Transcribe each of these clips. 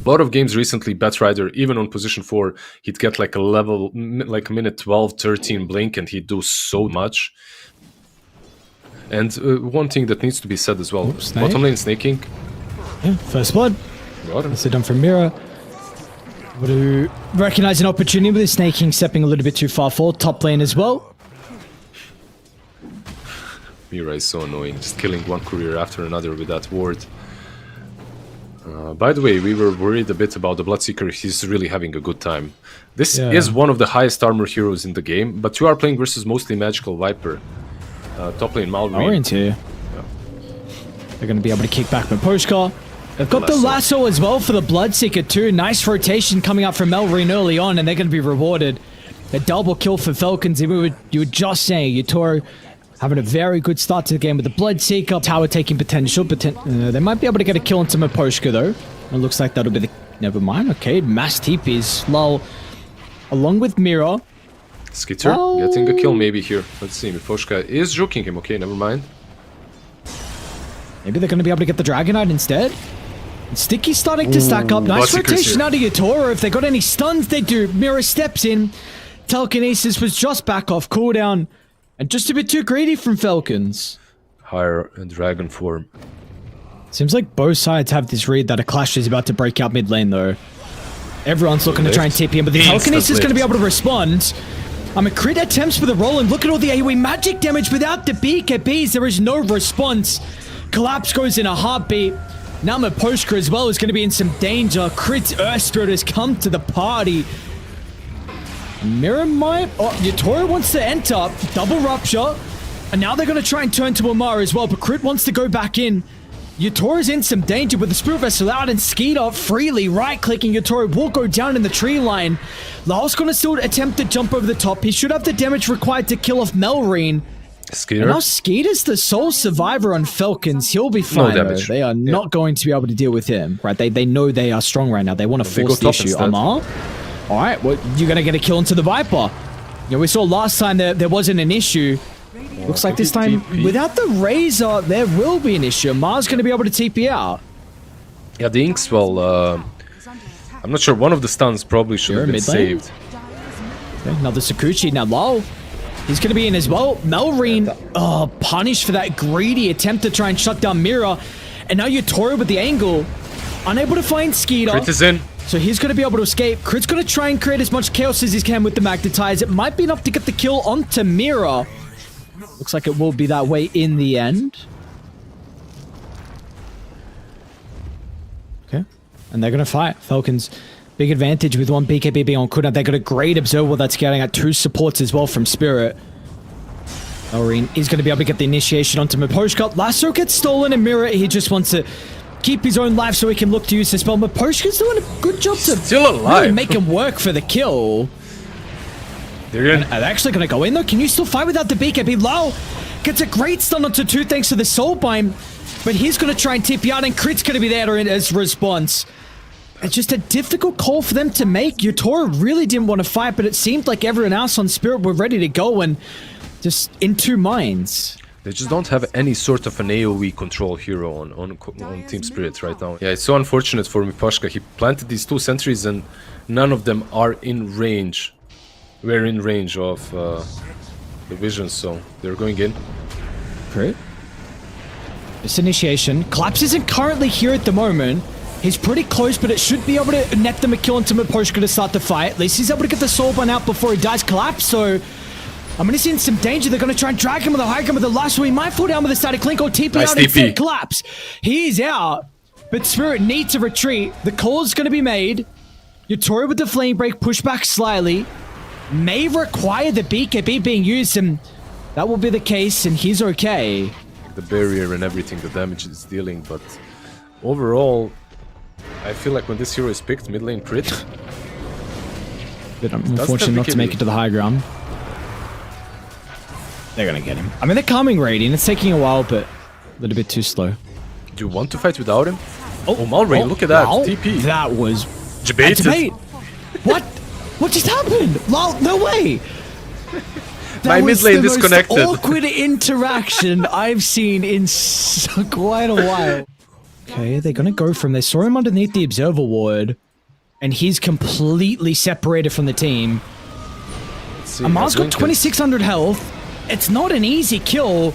A lot of games recently, Batrider, even on position 4, he'd get like a level, like a minute 12, 13 blink, and he'd do so much. And one thing that needs to be said as well, bottom lane snaking. Yeah, first blood. Got him. That's it done from Mira. Able to recognize an opportunity with his snaking, stepping a little bit too far forward. Top lane as well. Mira is so annoying, just killing one courier after another with that ward. By the way, we were worried a bit about the Bloodseeker. He's really having a good time. This is one of the highest armor heroes in the game, but you are playing versus mostly Magical Viper. Top lane Malrine. Here. They're going to be able to kick back Miposhka. They've got the lasso as well for the Bloodseeker too. Nice rotation coming out from Malrine early on, and they're going to be rewarded. A double kill for Falcons. You were just saying, Yatoro having a very good start to the game with the Bloodseeker. Tower taking potential, but they might be able to get a kill onto Miposhka though. It looks like that'll be the... Never mind, okay. Mass TPs, lol. Along with Mira. Skiter getting a kill maybe here. Let's see, Miposhka is joking him. Okay, never mind. Maybe they're going to be able to get the Dragonite instead. And Sticky's starting to stack up. Nice rotation out of Yatoro. If they got any stuns, they do. Mira steps in. Telekinesis was just back off cooldown. And just a bit too greedy from Falcons. Higher dragon form. Seems like both sides have this read that a clash is about to break out mid lane though. Everyone's looking to try and TP in, but the Telekinesis is going to be able to respond. A crit attempts for the roll, and look at all the AoE magic damage without the BKBs. There is no response. Collapse goes in a heartbeat. Now Miposhka as well is going to be in some danger. Crit Earth Spirit has come to the party. Mira might... Oh, Yatoro wants to enter. Double Rupture. And now they're going to try and turn to Amar as well, but Crit wants to go back in. Yatoro's in some danger with the Spirit Vessel out, and Skiter freely right-clicking. Yatoro will go down in the tree line. Lyle's going to still attempt to jump over the top. He should have the damage required to kill off Malrine. Skiter. And now Skeeter's the sole survivor on Falcons. He'll be fine, though. They are not going to be able to deal with him, right? They know they are strong right now. They want to force the issue. Amar? Alright, well, you're going to get a kill into the Viper. You know, we saw last time there wasn't an issue. Looks like this time, without the Razor, there will be an issue. Amar's going to be able to TP out. Yeah, the Inks, well, I'm not sure. One of the stuns probably should have been saved. Okay, another Sakuchi. Now, Lol, he's going to be in as well. Malrine, punished for that greedy attempt to try and shut down Mira. And now Yatoro with the angle. Unable to find Skiter. Crit is in. So he's going to be able to escape. Crit's going to try and create as much chaos as he can with the Magnetize. It might be enough to get the kill onto Mira. Looks like it will be that way in the end. Okay. And they're going to fight. Falcons, big advantage with one BKB being on Kuna. They got a great observer that's getting at 2 supports as well from Spirit. Malrine is going to be able to get the initiation onto Miposhka. Lasso gets stolen, and Mira, he just wants to keep his own life so he can look to use the spell. Miposhka's doing a good job to still alive. Really make him work for the kill. They're in. They're actually going to go in though. Can you still fight without the BKB? Lau gets a great stun onto 2 thanks to the Soulbind. But he's going to try and TP out, and Crit's going to be there as response. It's just a difficult call for them to make. Yatoro really didn't want to fight, but it seemed like everyone else on Spirit were ready to go and just in 2 minds. They just don't have any sort of an AoE control hero on Team Spirit right now. Yeah, it's so unfortunate for Miposhka. He planted these 2 sentries and none of them are in range. We're in range of the vision, so they're going in. Great. This initiation. Collapse isn't currently here at the moment. He's pretty close, but it should be able to net them a kill into Miposhka to start the fight. At least he's able to get the Soulbind out before he dies. Collapse, so I'm going to see in some danger. They're going to try and drag him with a high ground with the lasso. He might fall down with a static link or TP out instead. Collapse. He's out, but Spirit needs to retreat. The call is going to be made. Yatoro with the flame break, push back slightly. May require the BKB being used, and that will be the case, and he's okay. The barrier and everything, the damage it's dealing, but overall, I feel like when this hero is picked, mid lane crit. But unfortunate not to make it to the high ground. They're gonna get him. I mean, they're coming raiding. It's taking a while, but a little bit too slow. Do you want to fight without him? Oh, Malrine, look at that. Wow. TP. That was... Debated. What? What just happened? Lol, no way! My mid lane disconnected. That was the most awkward interaction I've seen in quite a while. Okay, they're gonna go from. They saw him underneath the observer ward, and he's completely separated from the team. Amar's got 2,600 health. It's not an easy kill,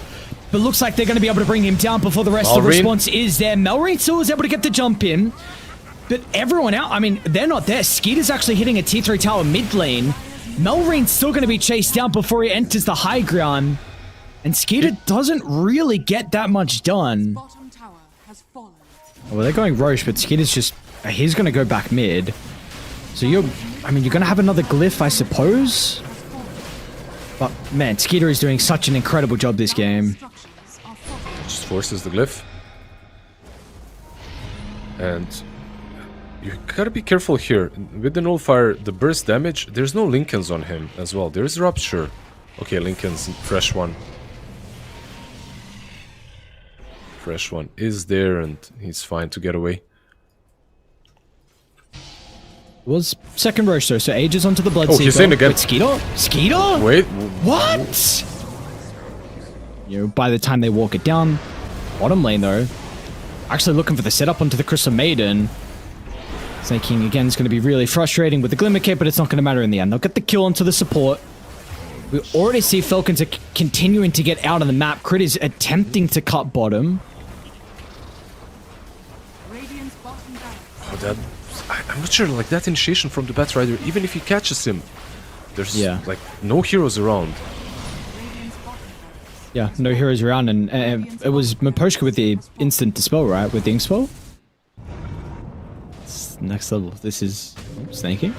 but looks like they're going to be able to bring him down before the rest of the response is there. Melrine still is able to get the jump in, but everyone out, I mean, they're not there. Skiter's actually hitting a T3 tower mid lane. Melrine's still going to be chased down before he enters the high ground, and Skiter doesn't really get that much done. Well, they're going Roche, but Skiter's just, he's going to go back mid. So you're going to have another glyph, I suppose. But man, Skiter is doing such an incredible job this game. Just forces the glyph. And you gotta be careful here. With the Nullfire, the burst damage, there's no Lincolns on him as well. There's Rupture. Okay, Lincoln's fresh one. Fresh one is there and he's fine to get away. Was second Roche though, so Aegis onto the Bloodseeker. Oh, he's in again. Wait, Skiter? Skiter? Wait. What? You know, by the time they walk it down, bottom lane though, actually looking for the setup onto the Crystal Maiden. Snaking again is going to be really frustrating with the Glimmer Cape, but it's not going to matter in the end. They'll get the kill onto the support. We already see Falcons are continuing to get out of the map. Crit is attempting to cut bottom. Oh, that... I'm not sure, like that initiation from the Batrider, even if he catches him, there's like no heroes around. Yeah, no heroes around, and it was Miposhka with the instant dispel, right? With the ink spell. It's next level. This is snaking.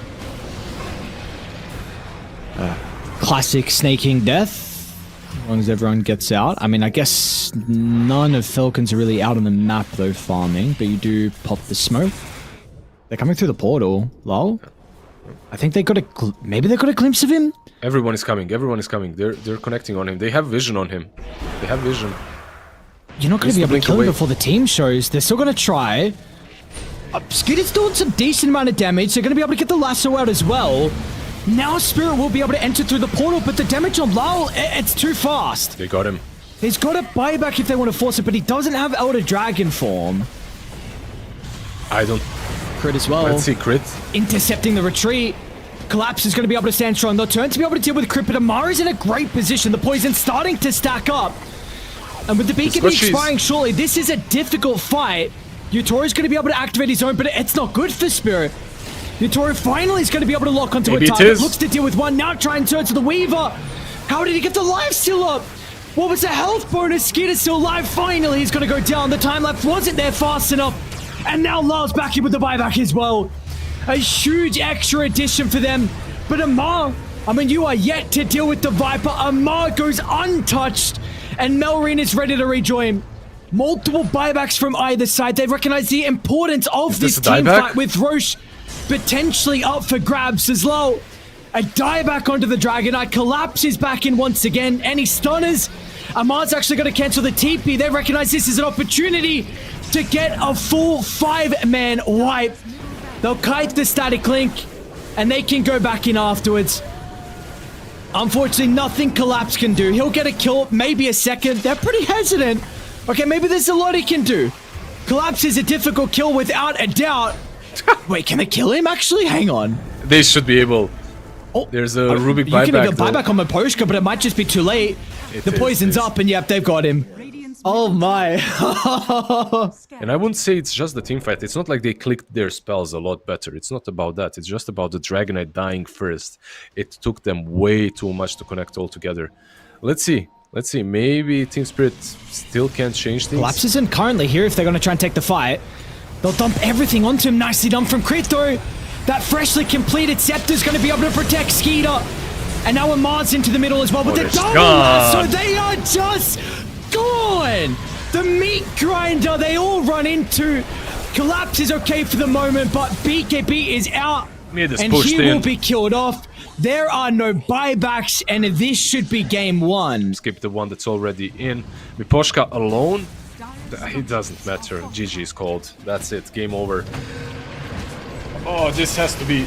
Classic snaking death. As long as everyone gets out. I mean, I guess none of Falcons are really out on the map though, farming, but you do pop the smoke. They're coming through the portal, lol. I think they got a... Maybe they got a glimpse of him? Everyone is coming, everyone is coming. They're connecting on him. They have vision on him. They have vision. You're not going to be able to kill him before the team shows. They're still going to try. Skiter's doing some decent amount of damage. They're going to be able to get the lasso out as well. Now Spirit will be able to enter through the portal, but the damage on Lal, it's too fast. They got him. He's got a buyback if they want to force it, but he doesn't have Elder Dragon form. I don't... Crit as well. Let's see Crit. Intercepting the retreat. Collapse is going to be able to stand strong. They'll turn to be able to deal with Crit, but Amara's in a great position. The poison starting to stack up. And with the beacon expiring shortly, this is a difficult fight. Yatoro's going to be able to activate his own, but it's not good for Spirit. Yatoro finally is going to be able to lock onto a target. Looks to deal with one. Now try and turn to the Weaver. How did he get the life steal up? What was the health bonus? Skiter's still alive. Finally, he's going to go down. The time lapse wasn't there fast enough. And now Lal's back in with the buyback as well. A huge extra addition for them. But Amar, I mean, you are yet to deal with the Viper. Amar goes untouched. And Melrine is ready to rejoin. Multiple buybacks from either side. They recognize the importance of this team fight with Roche potentially up for grabs as well. A dieback onto the Dragonite. Collapses back in once again. Any stunners? Amar's actually going to cancel the TP. They recognize this is an opportunity to get a full 5-man wipe. They'll kite the static link, and they can go back in afterwards. Unfortunately, nothing Collapse can do. He'll get a kill, maybe a second. They're pretty hesitant. Okay, maybe there's a lot he can do. Collapse is a difficult kill without a doubt. Wait, can they kill him actually? Hang on. They should be able. Oh, there's a Rubik buyback. You can get a buyback on Miposhka, but it might just be too late. The poison's up, and yep, they've got him. Oh my. And I wouldn't say it's just the team fight. It's not like they clicked their spells a lot better. It's not about that. It's just about the Dragonite dying first. It took them way too much to connect all together. Let's see. Let's see. Maybe Team Spirit still can't change things. Collapse isn't currently here if they're going to try and take the fight. They'll dump everything onto him. Nicely done from Crit though. That freshly completed Scepter's going to be able to protect Skiter. And now Amar's into the middle as well. But the double lasso, they are just gone. The meat grinder they all run into. Collapse is okay for the moment, but BKB is out. And he will be killed off. There are no buybacks, and this should be game one. Skip the one that's already in. Miposhka alone. It doesn't matter. GG is called. That's it. Game over. Oh, this has to be...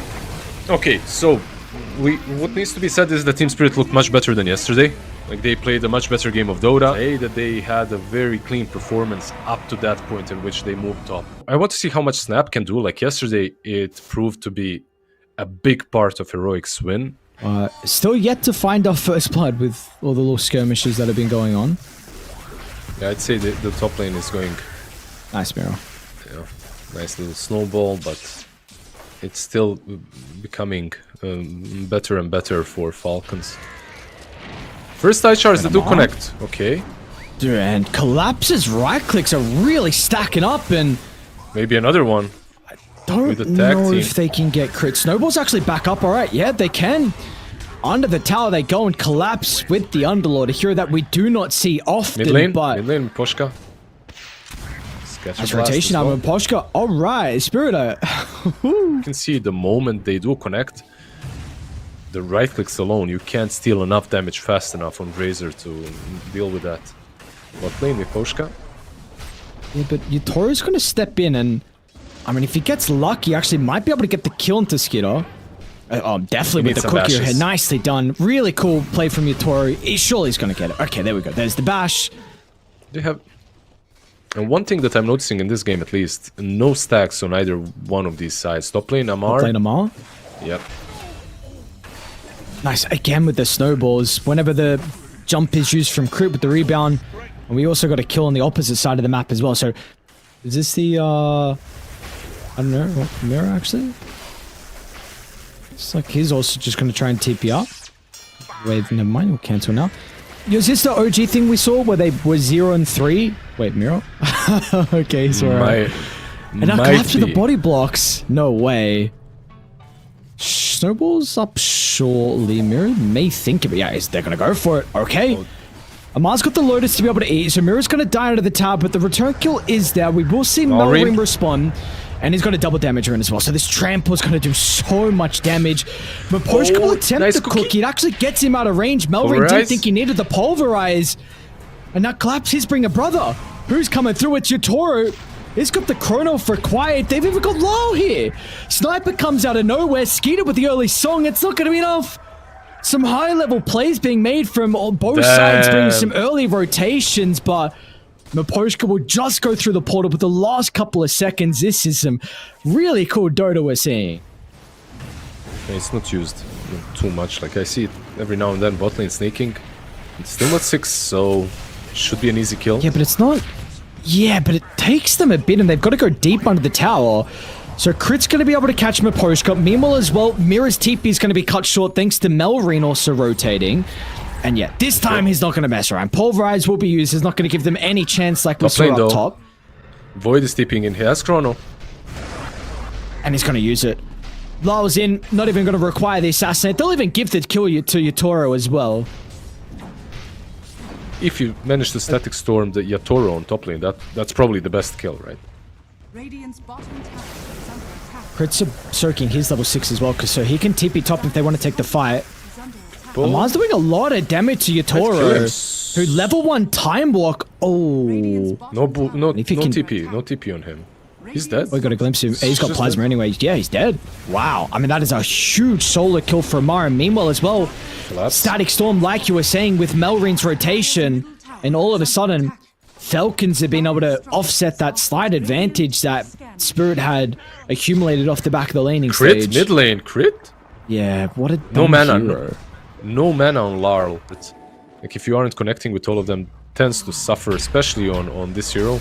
Okay, so what needs to be said is that Team Spirit looked much better than yesterday. Like, they played a much better game of Dota. Say that they had a very clean performance up to that point in which they moved top. I want to see how much Snap can do. Like, yesterday, it proved to be a big part of Heroic's win. Still yet to find our first blood with all the little skirmishes that have been going on. Yeah, I'd say the top lane is going... Nice, Miro. Yeah, nice little snowball, but it's still becoming better and better for Falcons. First eye charge that do connect. Okay. Dude, and Collapse's right clicks are really stacking up, and maybe another one. I don't know if they can get crit. Snowball's actually back up. All right, yeah, they can. Under the tower they go and Collapse with the Underlord, a hero that we do not see often. Mid lane, but mid lane, Poshka. Nice rotation out of Poshka. All right, Spirit. You can see the moment they do connect, the right clicks alone, you can't steal enough damage fast enough on Razor to deal with that. Bot lane with Poshka. Yeah, but Yatoro's going to step in, and I mean, if he gets lucky, he actually might be able to get the kill into Skiter. Definitely with the cookie here. Nicely done. Really cool play from Yatoro. Surely he's going to get it. Okay, there we go. There's the bash. They have... And one thing that I'm noticing in this game, at least, no stacks on either one of these sides. Top lane Amar. Top lane Amar? Yep. Nice. Again with the snowballs. Whenever the jump is used from crit with the rebound. And we also got a kill on the opposite side of the map as well. So, is this the, I don't know, what, mirror actually? It's like he's also just going to try and TP up. Wait, never mind. We'll cancel now. Is this the OG thing we saw where they were 0 and 3? Wait, Miro? Okay, sorry. And now Collapse with the body blocks. No way. Snowball's up shortly. Miro may think of it. Yeah, they're going to go for it. Okay. Amar's got the Lotus to be able to eat, so Miro's going to die under the tower, but the return kill is there. We will see Melrin respond. And he's got a double damage rune as well. So this trample is going to do so much damage. But Poshka will attempt the cookie. It actually gets him out of range. Melrin didn't think he needed the pulverize. And now Collapse, he's bringing a brother. Who's coming through? It's Yatoro. He's got the chrono for quiet. They've even got low here. Sniper comes out of nowhere. Skiter with the early song. It's not going to be enough. Some high-level plays being made from both sides, bringing some early rotations, but Poshka will just go through the portal with the last couple of seconds. This is some really cool Dota we're seeing. It's not used too much. Like, I see it every now and then. Bot lane sneaking. It's still not 6, so should be an easy kill. Yeah, but it's not... Yeah, but it takes them a bit, and they've got to go deep under the tower. So Crit's going to be able to catch Poshka. Meanwhile as well, Mira's TP is going to be cut short thanks to Melrin also rotating. And yeah, this time he's not going to mess around. Pulverize will be used. He's not going to give them any chance like we saw up top. Void is tipping in. He has chrono. And he's going to use it. Lyle's in. Not even going to require the assassinate. They'll even give the kill to Yatoro as well. If you manage to static storm the Yatoro on top lane, that's probably the best kill, right? Crit's soaking his level 6 as well, because so he can TP top if they want to take the fight. Amar's doing a lot of damage to Yatoro, who level 1 time block. Oh. No TP on him. He's dead. We got a glimpse of him. He's got plasma anyway. Yeah, he's dead. Wow. I mean, that is a huge solo kill for Amar. And meanwhile as well, Static Storm, like you were saying, with Melrin's rotation, and all of a sudden, Falcons have been able to offset that slight advantage that Spirit had accumulated off the back of the laning stage. Mid lane, crit? Yeah, what a no mana. No mana on Larl. It's like if you aren't connecting with all of them, tends to suffer, especially on this hero.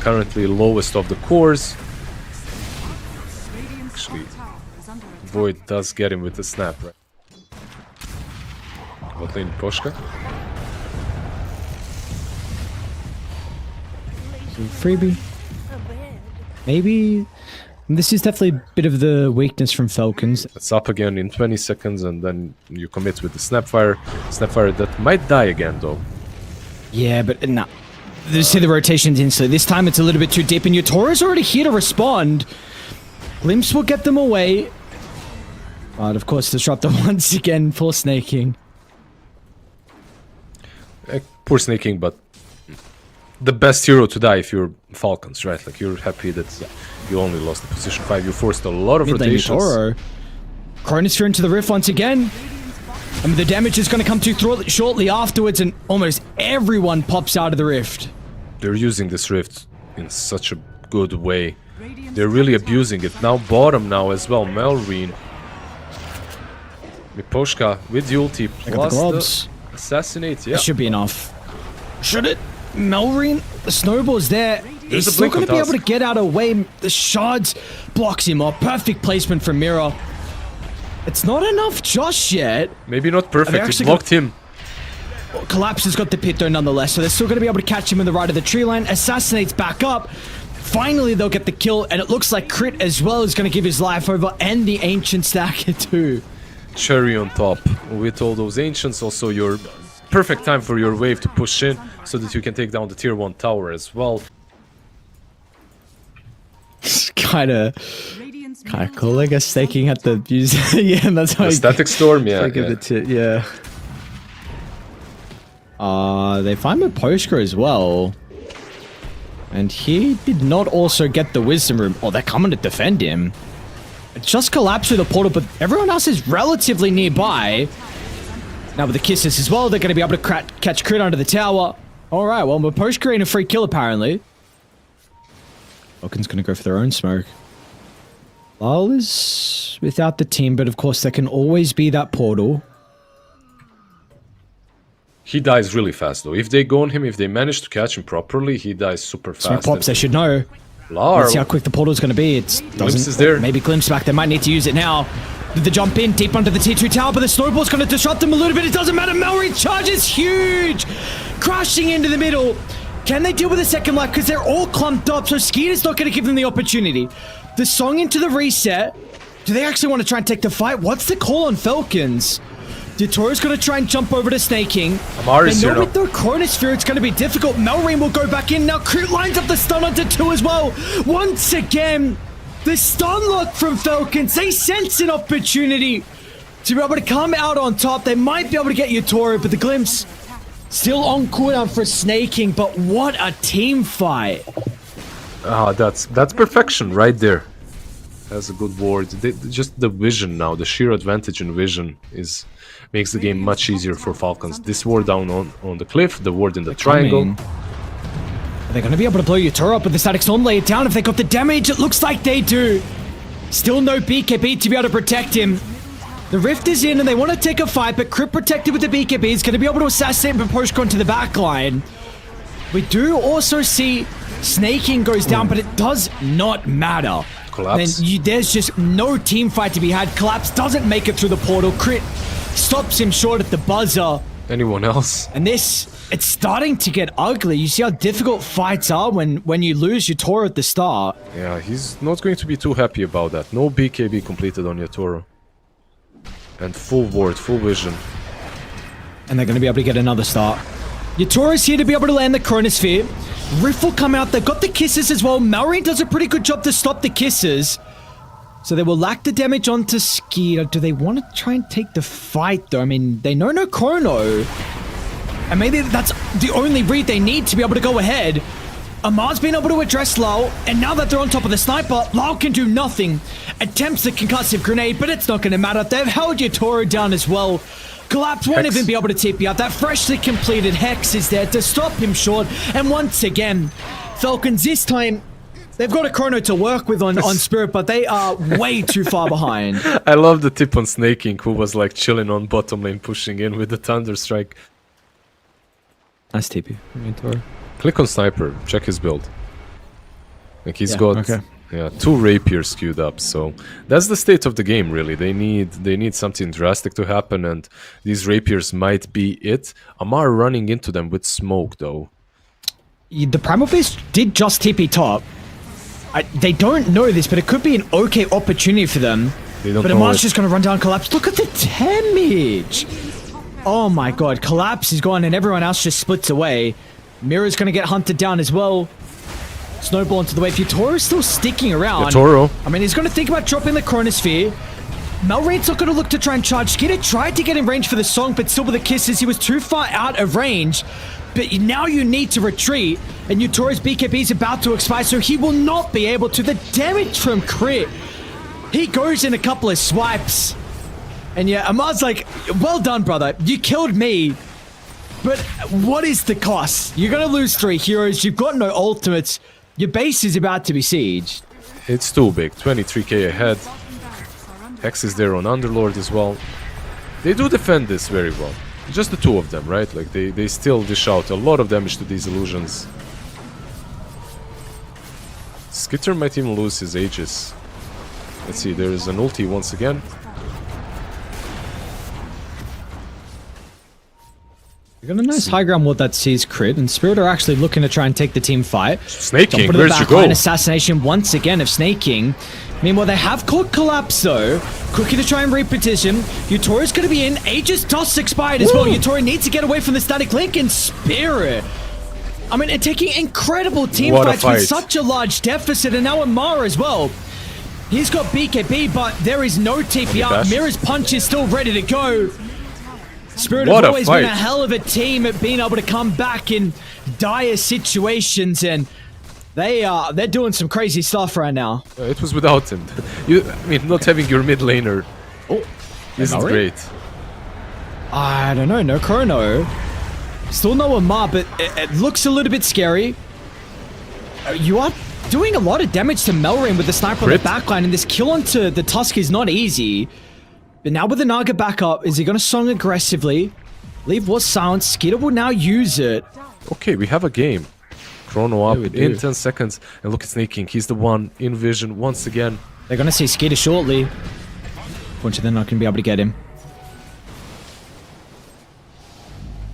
Currently lowest of the cores. Actually, Void does get him with the snap, right? Bot lane Poshka. Freebie. Maybe. This is definitely a bit of the weakness from Falcons. It's up again in 20 seconds and then you commit with the Snapfire. Snapfire that might die again though. Yeah, but nah. You see the rotations in, so this time it's a little bit too deep and Yatoro's already here to respond. Glimpse will get them away. But of course Disruptor once again for snaking. Poor snaking, but the best hero to die if you're Falcons, right? Like you're happy that you only lost the position 5. You forced a lot of rotations. Chronosphere into the rift once again. I mean, the damage is going to come through shortly afterwards, and almost everyone pops out of the rift. They're using this rift in such a good way. They're really abusing it. Now bottom now as well. Melreen. Miposhka with the ulti plus the assassinate. Yeah. That should be enough. Should it? Melreen, the snowball's there. He's still going to be able to get out of the way. The shards blocks him off. Perfect placement from Mira. It's not enough just yet. Maybe not perfect. It blocked him. Collapse has got the pit though nonetheless, so they're still going to be able to catch him in the right of the tree line. Assassinates back up. Finally, they'll get the kill, and it looks like Crit as well is going to give his life over, and the Ancient Stacker too. Cherry on top with all those Ancients. Also, your perfect time for your wave to push in so that you can take down the tier 1 tower as well. It's kind of cool, I guess, staking at the views. Yeah, and that's how the Static Storm, yeah. They find Miposhka as well. And he did not also get the Wisdom Room. Oh, they're coming to defend him. It just collapsed through the portal, but everyone else is relatively nearby. Now with the kisses as well, they're going to be able to catch Crit under the tower. Alright, well, Miposhka ain't a free kill apparently. Falcons going to go for their own smoke. Lyle is without the team, but of course there can always be that portal. He dies really fast though. If they go on him, if they manage to catch him properly, he dies super fast. Smoke pops, they should know. Let's see how quick the portal is going to be. It Glimpse is there. Maybe Glimpse back. They might need to use it now. The jump in deep under the T2 tower, but the snowball's going to disrupt them a little bit. It doesn't matter. Melreen charges huge, crashing into the middle. Can they deal with a second life? Because they're all clumped up, so Skiter's not going to give them the opportunity. The song into the reset. Do they actually want to try and take the fight? What's the call on Falcons? Yatoro's going to try and jump over to Snaking. Amari's here. With the Chronosphere, it's going to be difficult. Melreen will go back in. Now Crit lines up the stun onto 2 as well. Once again, the stun lock from Falcons. They sense an opportunity to be able to come out on top. They might be able to get Yatoro, but the Glimpse still on cooldown for Snaking. But what a team fight. Ah, that's perfection right there. That's a good ward. Just the vision now, the sheer advantage in vision makes the game much easier for Falcons. This ward down on the cliff, the ward in the triangle. Are they going to be able to blow Yatoro up with the Static Storm? Lay it down if they got the damage. It looks like they do. Still no BKB to be able to protect him. The Rift is in and they want to take a fight, but Crit protected with the BKB is going to be able to assassinate Miposhka onto the back line. We do also see Snaking goes down, but it does not matter. Collapse. Then there's just no team fight to be had. Collapse doesn't make it through the portal. Crit stops him short at the buzzer. Anyone else? And it's starting to get ugly. You see how difficult fights are when you lose Yatoro at the start. Yeah, he's not going to be too happy about that. No BKB completed on Yatoro. And full ward, full vision. And they're going to be able to get another start. Yatoro's here to be able to land the Chronosphere. Rift will come out. They've got the kisses as well. Melreen does a pretty good job to stop the kisses. So they will lack the damage onto Skiter. Do they want to try and take the fight though? I mean, they know no chrono. And maybe that's the only read they need to be able to go ahead. Amar's been able to address Lyle, and now that they're on top of the sniper, Lyle can do nothing. Attempts the concussive grenade, but it's not going to matter. They've held Yatoro down as well. Collapse won't even be able to TP out. That freshly completed Hex is there to stop him short. And once again, Falcons this time, they've got a chrono to work with on Spirit, but they are way too far behind. I love the tip on Snaking, who was like chilling on bottom lane, pushing in with the Thunder Strike. Nice TP. Click on Sniper, check his build. Like he's got 2 rapiers queued up, so that's the state of the game really. They need something drastic to happen, and these rapiers might be it. Amar running into them with smoke though. The Primal Beast did just TP top. They don't know this, but it could be an okay opportunity for them. But Amar's just going to run down Collapse. Look at the damage! Oh my god, Collapse is gone and everyone else just splits away. Mira's going to get hunted down as well. Snowball into the wave. Yatoro's still sticking around. Yatoro. I mean, he's going to think about dropping the Chronosphere. Melreen's not going to look to try and charge. Skiter tried to get in range for the song, but still with the kisses, he was too far out of range. But now you need to retreat, and Yatoro's BKB is about to expire, so he will not be able to. The damage from Crit. He goes in a couple of swipes. And yeah, Amar's like, well done, brother. You killed me. But what is the cost? You're going to lose 3 heroes. You've got no ultimates. Your base is about to be sieged. It's too big. 23k ahead. Hex is there on Underlord as well. They do defend this very well. Just the 2 of them, right? Like, they still dish out a lot of damage to these illusions. Skiter might even lose his Aegis. Let's see, there is an ulti once again. We got a nice high ground ward that sees crit, and Spirit are actually looking to try and take the team fight. Snake King, where'd you go? Assassination once again of Snake King. Meanwhile, they have caught Collapse though. Quickly to try and repetition. Yatoro's going to be in. Aegis dust expired as well. Yatoro needs to get away from the static link, and Spirit, I mean, and taking incredible team fights with such a large deficit, and now Amar as well. He's got BKB, but there is no TPR. Mirror's punch is still ready to go. Spirit have always been a hell of a team at being able to come back in dire situations, and they're doing some crazy stuff right now. It was without him. I mean, not having your mid laner isn't great. I don't know, no Chrono. Still no Amar, but it looks a little bit scary. You are doing a lot of damage to Melrain with the sniper on the backline, and this kill onto the Tusk is not easy. But now with the Naga back up, is he going to song aggressively? Leave was silent. Skiter will now use it. Okay, we have a game. Chrono up in 10 seconds. And look at Snake King. He's the one in vision once again. They're going to see Skiter shortly. Unfortunately, they're not going to be able to get him.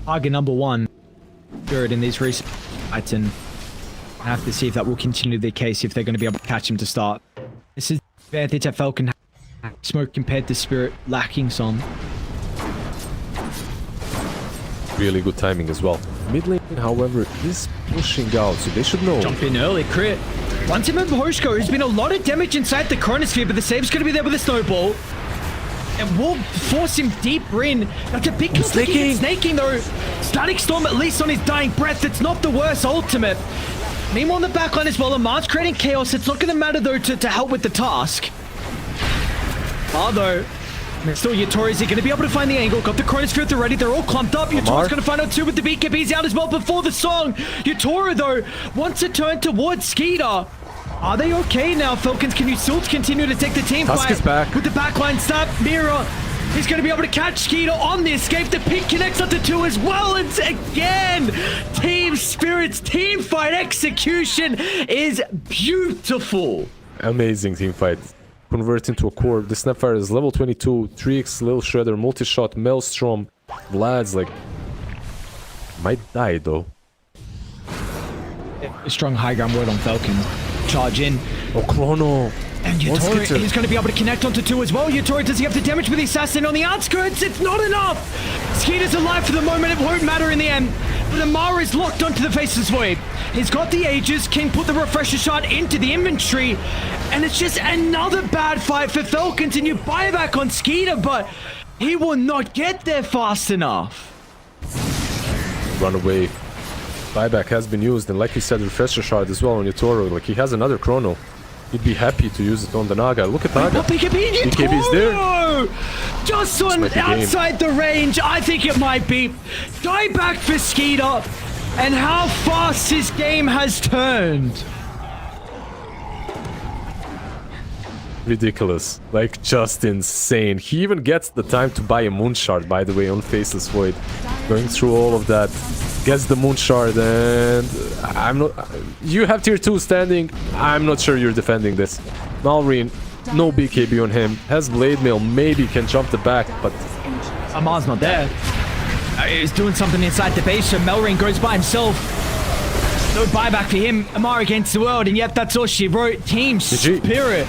Target number 1. Spirit in these recent fights, and I have to see if that will continue the case, if they're going to be able to catch him to start. This is the advantage that Falcon smoke compared to Spirit, lacking some. Really good timing as well. Mid lane, however, is pushing out, so they should know. Jump in early, crit. Once him and Hoshko, there's been a lot of damage inside the Chronosphere, but the save's going to be there with a snowball. And will force him deeper in. That's a big Snaking though. Static Storm at least on his dying breath. It's not the worst ultimate. Meanwhile on the backline as well, Amar's creating chaos. It's not going to matter though to help with the task. Although, still Yatoro, is he going to be able to find the angle? Got the Chronosphere already. They're all clumped up. Yatoro's going to find out too with the BKBs out as well before the song. Yatoro though wants to turn towards Skiter. Are they okay now, Falcons? Can you still continue to take the team Tusk fight? Is back. With the backline stab, Mira is going to be able to catch Skiter on the escape. The pick connects onto 2 as well. And again, Team Spirit's team fight execution is beautiful. Amazing team fight. Convert into a core. The Snapfire is level 22. 3x Lil Shredder, multi-shot, Maelstrom. Vlad's like... might die though. A strong high ground word on Falcon. Charge in. Oh, Chrono. And Yatoro is going to be able to connect onto 2 as well. Yatoro, does he have the damage with the assassin on the outskirts? It's not enough! Skiter's alive for the moment. It won't matter in the end. But Amar is locked onto the Faceless Void. He's got the Aegis. King put the Refresher Shot into the inventory. And it's just another bad fight for Falcons. And you buy back on Skiter, but he will not get there fast enough. Run away. Buyback has been used, and like you said, Refresher Shard as well on Yatoro. Like, he has another Chrono. He'd be happy to use it on the Naga. Look at Naga. BKB's there. Just on outside the range. I think it might be. Dieback for Skiter. And how fast his game has turned. Ridiculous. Like, just insane. He even gets the time to buy a Moon Shard, by the way, on Faceless Void. Going through all of that. Gets the Moon Shard, and I'm not... You have tier 2 standing. I'm not sure you're defending this. Malrine, no BKB on him. Has Blade Mail, maybe can jump the back, but... Amar's not there. He's doing something inside the base, so Melrain goes by himself. No buyback for him. Amar against the world, and yet that's all she wrote. Team Spirit,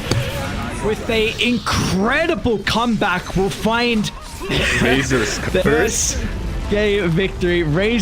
with a incredible comeback, will find Razor's the first game victory.